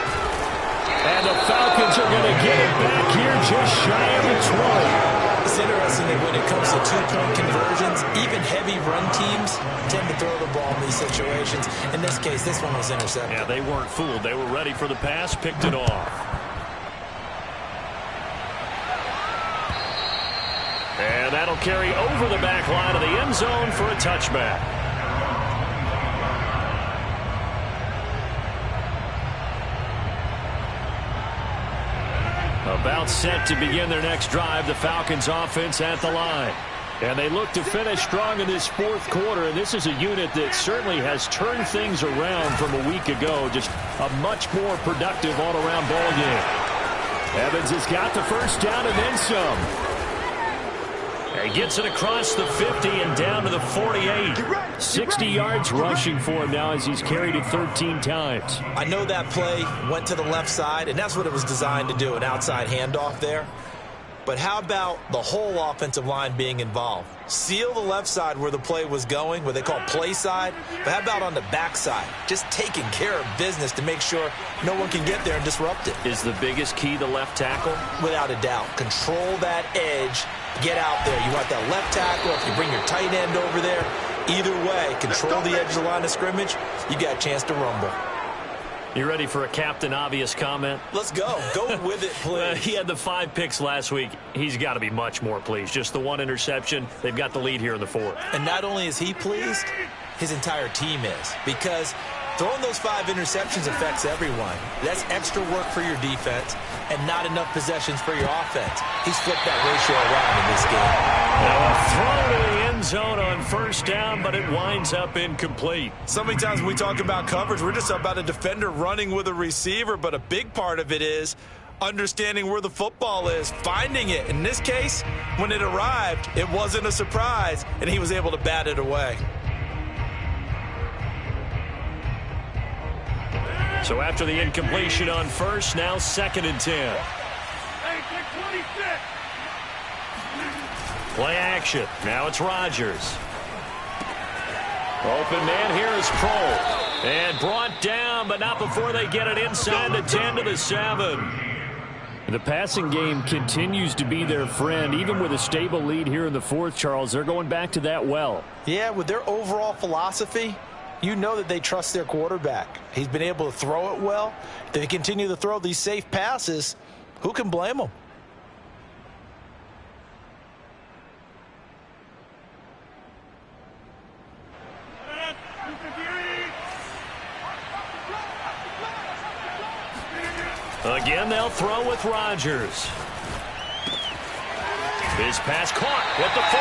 And the Falcons are going to get it back here just shy of the 20. It's interesting that when it comes to 2-point conversions, even heavy run teams tend to throw the ball in these situations. In this case, this one was intercepted. Yeah, they weren't fooled. They were ready for the pass, picked it off. And that'll carry over the back line of the end zone for a touchback. About set to begin their next drive, the Falcons offense at the line. And they look to finish strong in this 4th quarter, and this is a unit that certainly has turned things around from a week ago. Just a much more productive all-around ball game. Evans has got the 1st down and then some. He gets it across the 50 and down to the 48. 60 yards rushing for him now as he's carried it 13 times. I know that play went to the left side, and that's what it was designed to do, an outside handoff there. But how about the whole offensive line being involved? Seal the left side where the play was going, what they call play side. But how about on the back side? Just taking care of business to make sure no one can get there and disrupt it. Is the biggest key the left tackle? Without a doubt. Control that edge. Get out there. You want that left tackle. If you bring your tight end over there, either way, control the edge of the line of scrimmage, you got a chance to rumble. You ready for a Captain Obvious comment? Let's go. Go with it, please. He had the 5 picks last week. He's got to be much more pleased. Just the 1 interception. They've got the lead here in the 4th. And not only is he pleased, his entire team is, because throwing those 5 interceptions affects everyone. That's extra work for your defense and not enough possessions for your offense. He's flipped that ratio around in this game. Now a throw to the end zone on first down, but it winds up incomplete. So many times when we talk about coverage, we're just about a defender running with a receiver, but a big part of it is understanding where the football is, finding it. In this case, when it arrived, it wasn't a surprise, and he was able to bat it away. So after the incompletion on first, now 2nd and 10. Play action. Now it's Rodgers. Open man here is Kroll. And brought down, but not before they get it inside the 10 to the 7. The passing game continues to be their friend. Even with a stable lead here in the 4th, Charles, they're going back to that well. Yeah, with their overall philosophy, you know that they trust their quarterback. He's been able to throw it well. If they continue to throw these safe passes, who can blame them? Again, they'll throw with Rodgers. His pass caught with the 4.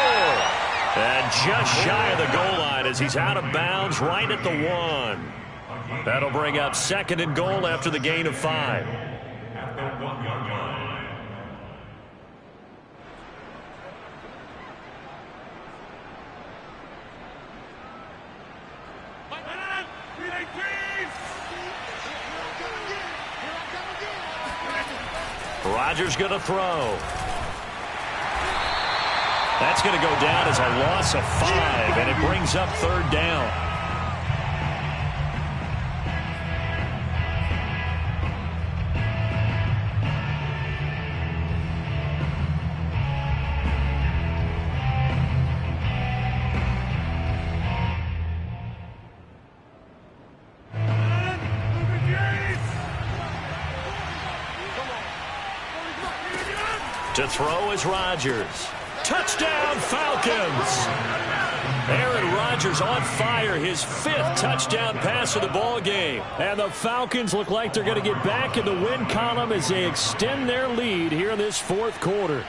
And just shy of the goal line as he's out of bounds right at the 1. That'll bring up 2nd and goal after the gain of 5. At the 1-yard line. Rodgers going to throw. That's going to go down as a loss of 5, and it brings up 3rd down. To throw is Rodgers. Touchdown, Falcons! Aaron Rodgers on fire, his 5th touchdown pass of the ball game. And the Falcons look like they're going to get back in the win column as they extend their lead here in this 4th quarter.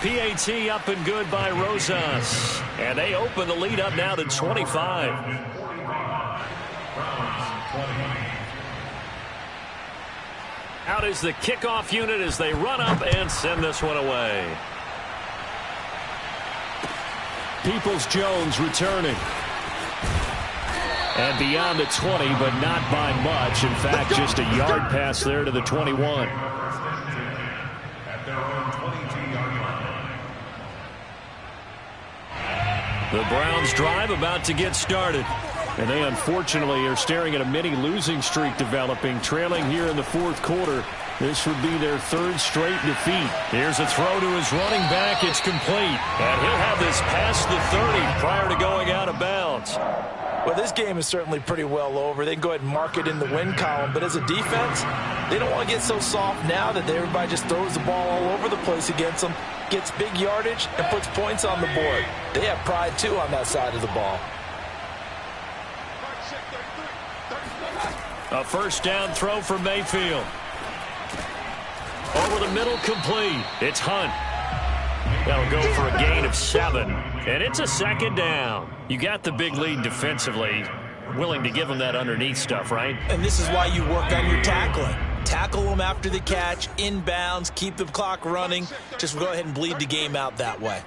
PAT up and good by Rosas. And they open the lead up now to 25. Out is the kickoff unit as they run up and send this one away. Peoples-Jones returning. And beyond the 20, but not by much. In fact, just a yard pass there to the 21. At their own 22-yard line. The Browns drive about to get started. And they unfortunately are staring at a mini losing streak developing, trailing here in the 4th quarter. This would be their 3rd straight defeat. Here's a throw to his running back. It's complete. And he'll have this past the 30 prior to going out of bounds. Well, this game is certainly pretty well over. They can go ahead and mark it in the win column. But as a defense, they don't want to get so soft now that everybody just throws the ball all over the place against them, gets big yardage, and puts points on the board. They have pride, too, on that side of the ball. A 1st down throw for Mayfield. Over the middle, complete. It's Hunt. That'll go for a gain of 7. And it's a 2nd down. You got the big lead defensively. Willing to give them that underneath stuff, right? And this is why you work on your tackling. Tackle them after the catch, inbounds, keep the clock running. Just go ahead and bleed the game out that way.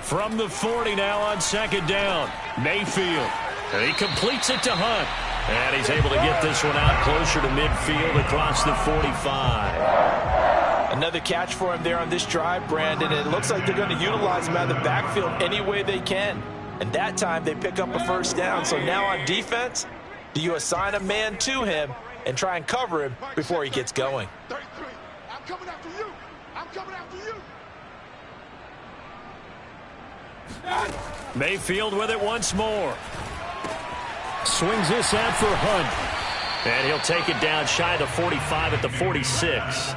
From the 40 now on 2nd down. Mayfield. And he completes it to Hunt. And he's able to get this one out closer to midfield across the 45. Another catch for him there on this drive, Brandon. And it looks like they're going to utilize him out of the backfield any way they can. And that time they pick up a 1st down. So now on defense, do you assign a man to him and try and cover him before he gets going? 33. I'm coming after you. I'm coming after you. Mayfield with it once more. Swings this out for Hunt. And he'll take it down shy of the 45 at the 46.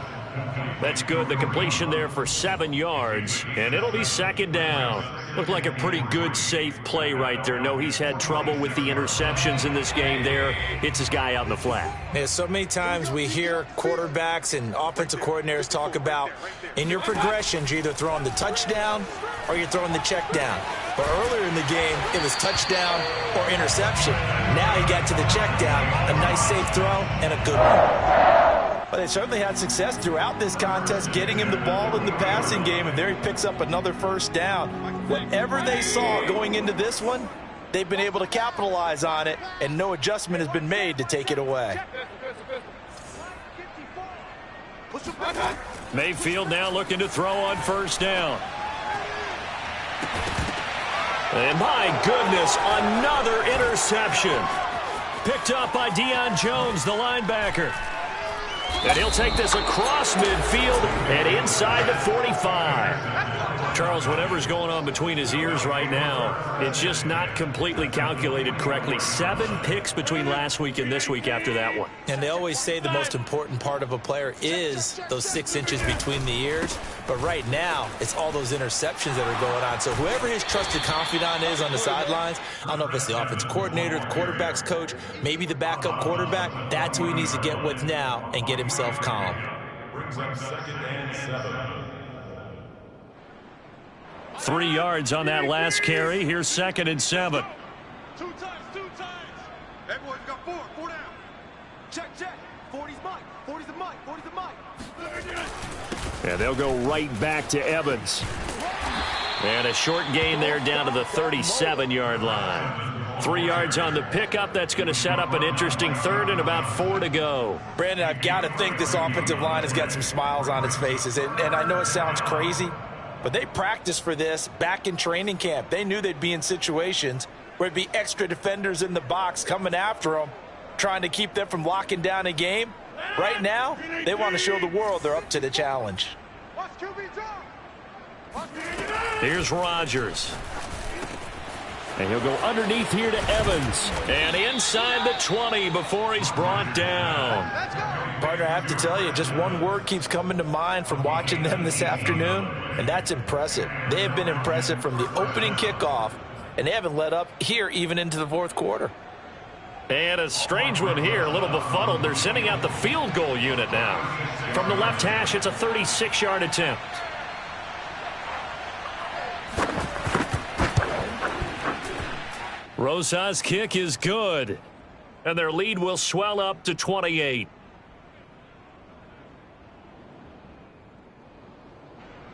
That's good. The completion there for 7 yards, and it'll be second down. Looked like a pretty good, safe play right there. No, he's had trouble with the interceptions in this game there. Hits his guy out in the flat. Yeah, so many times we hear quarterbacks and offensive coordinators talk about in your progressions, you're either throwing the touchdown or you're throwing the check down. But earlier in the game, it was touchdown or interception. Now he got to the check down, a nice safe throw, and a good one. But they certainly had success throughout this contest, getting him the ball in the passing game, and there he picks up another first down. Whatever they saw going into this one, they've been able to capitalize on it, and no adjustment has been made to take it away. Mayfield now looking to throw on first down. And my goodness, another interception. Picked up by Deion Jones, the linebacker. And he'll take this across midfield and inside the 45. Charles, whatever's going on between his ears right now, it's just not completely calculated correctly. 7 picks between last week and this week after that one. And they always say the most important part of a player is those 6 inches between the ears. But right now, it's all those interceptions that are going on. So whoever his trusted confidant is on the sidelines, I don't know if it's the offense coordinator, the quarterback's coach, maybe the backup quarterback, that's who he needs to get with now and get himself calm. Brings up 2nd and 7. 3 yards on that last carry. Here's 2nd and 7. 2 times, 2 times. That boy's got 4 down. Check, check. 40's Mike. 40's the Mike. 40's the Mike. And they'll go right back to Evans. And a short gain there down to the 37-yard line. 3 yards on the pickup. That's going to set up an interesting 3rd and about 4 to go. Brandon, I've got to think this offensive line has got some smiles on its faces. And I know it sounds crazy, but they practiced for this back in training camp. They knew they'd be in situations where there'd be extra defenders in the box coming after them, trying to keep them from locking down a game. Right now, they want to show the world they're up to the challenge. Watch QB draw. Here's Rodgers. And he'll go underneath here to Evans. And inside the 20 before he's brought down. Partner, I have to tell you, just one word keeps coming to mind from watching them this afternoon, and that's impressive. They have been impressive from the opening kickoff, and they haven't let up here even into the 4th quarter. And a strange one here, a little befuddled. They're sending out the field goal unit now. From the left hash, it's a 36-yard attempt. Rosa's kick is good. And their lead will swell up to 28.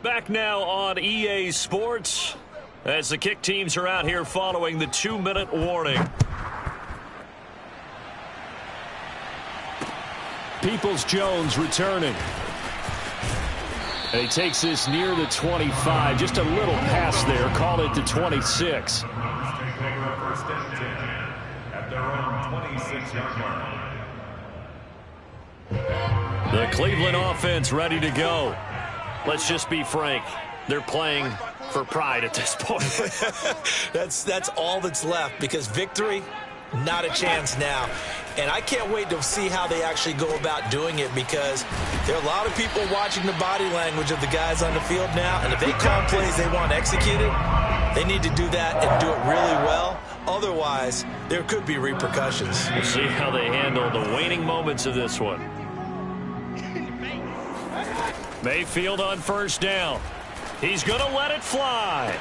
Back now on EA Sports as the kick teams are out here following the 2-minute warning. Peoples-Jones returning. And he takes this near the 25. Just a little pass there. Call it the 26. Take over 1st and 10 at their own 26-yard line. The Cleveland offense ready to go. Let's just be frank. They're playing for pride at this point. That's all that's left, because victory, not a chance now. And I can't wait to see how they actually go about doing it, because there are a lot of people watching the body language of the guys on the field now, and if they call plays they want executed, they need to do that and do it really well. Otherwise, there could be repercussions. We'll see how they handle the waning moments of this one. Mayfield on first down. He's going to let it fly.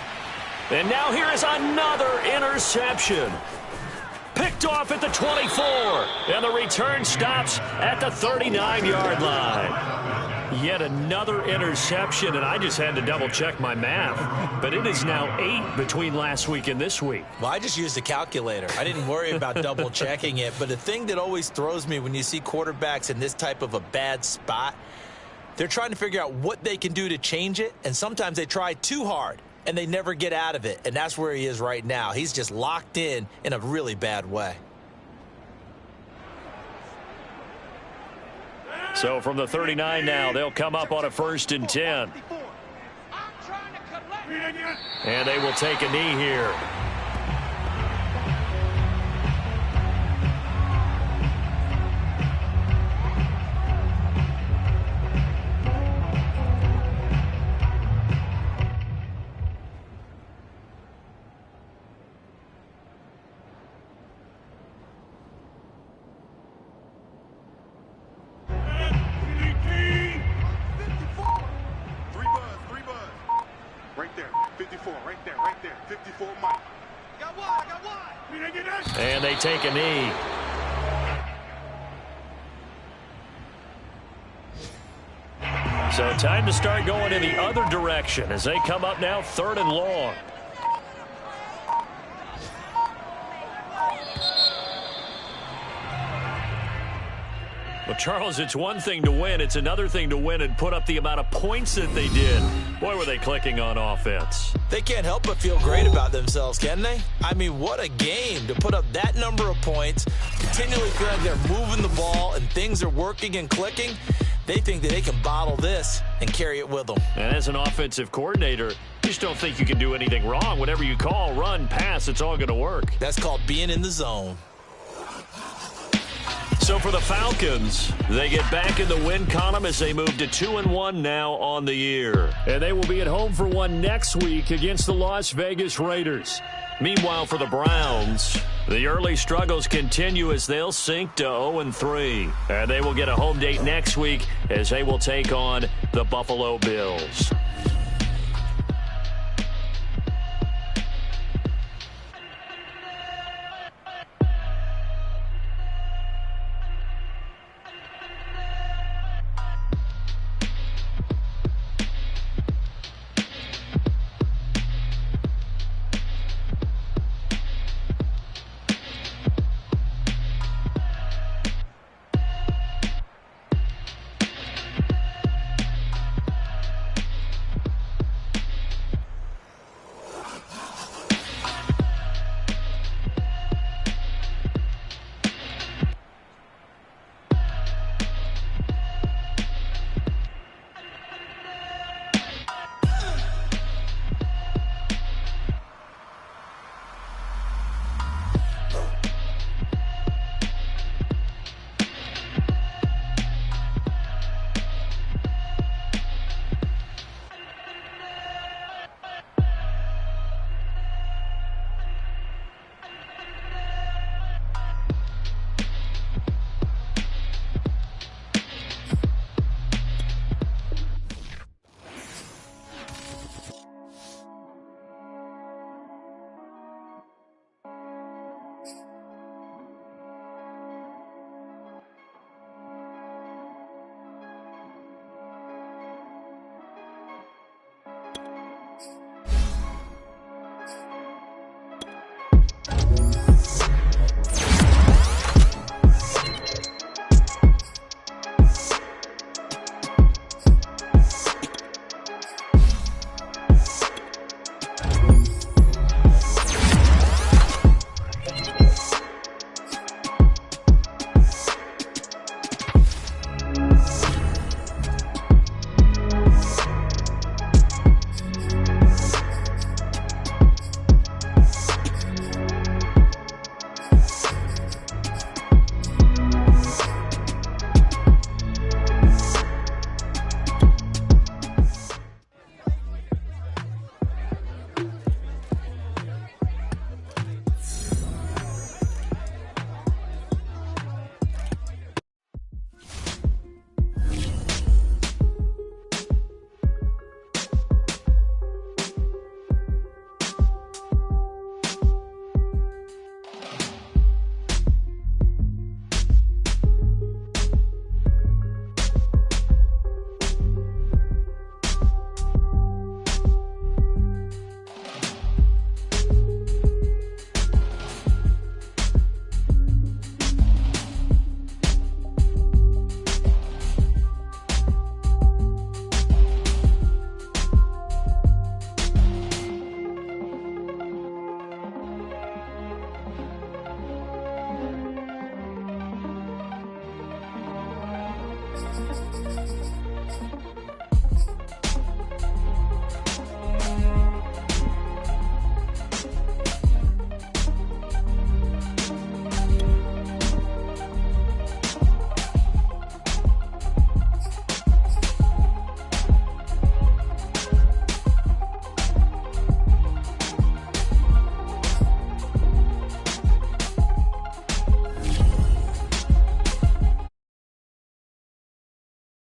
And now here is another interception. Picked off at the 24. And the return stops at the 39-yard line. Yet another interception, and I just had to double-check my math. But it is now 8 between last week and this week. Well, I just used a calculator. I didn't worry about double-checking it. But the thing that always throws me when you see quarterbacks in this type of a bad spot, they're trying to figure out what they can do to change it, and sometimes they try too hard, and they never get out of it, and that's where he is right now. He's just locked in a really bad way. So from the 39 now, they'll come up on a 1st and 10. And they will take a knee here. 54, right there. 54, Mike. Got wide, got wide. And they take a knee. So time to start going in the other direction as they come up now 3rd and long. Well, Charles, it's one thing to win. It's another thing to win and put up the amount of points that they did. Boy, were they clicking on offense. They can't help but feel great about themselves, can they? I mean, what a game to put up that number of points, continually feel like they're moving the ball and things are working and clicking. They think that they can bottle this and carry it with them. And as an offensive coordinator, you just don't think you can do anything wrong. Whatever you call, run, pass, it's all going to work. That's called being in the zone. So for the Falcons, they get back in the win column as they move to 2-1 now on the year. And they will be at home for one next week against the Las Vegas Raiders. Meanwhile, for the Browns, the early struggles continue as they'll sink to 0-3. And they will get a home date next week as they will take on the Buffalo Bills.